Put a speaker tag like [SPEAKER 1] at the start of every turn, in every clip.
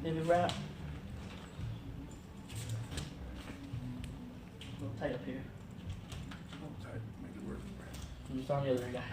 [SPEAKER 1] Heavy wrap. A little tight up here.
[SPEAKER 2] Tight, make it work.
[SPEAKER 1] It's on the other guy.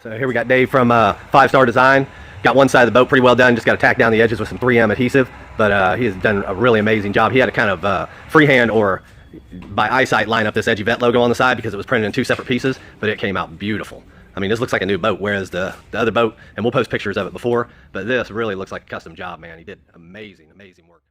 [SPEAKER 3] So here we got Dave from 5-Star Design. Got one side of the boat pretty well done, just got to tack down the edges with some 3M adhesive, but he has done a really amazing job. He had to kind of freehand or by eyesight line up this EDGYVETTE logo on the side because it was printed in 2 separate pieces, but it came out beautiful. I mean, this looks like a new boat, whereas the other boat, and we'll post pictures of it before, but this really looks like a custom job, man. He did amazing, amazing work.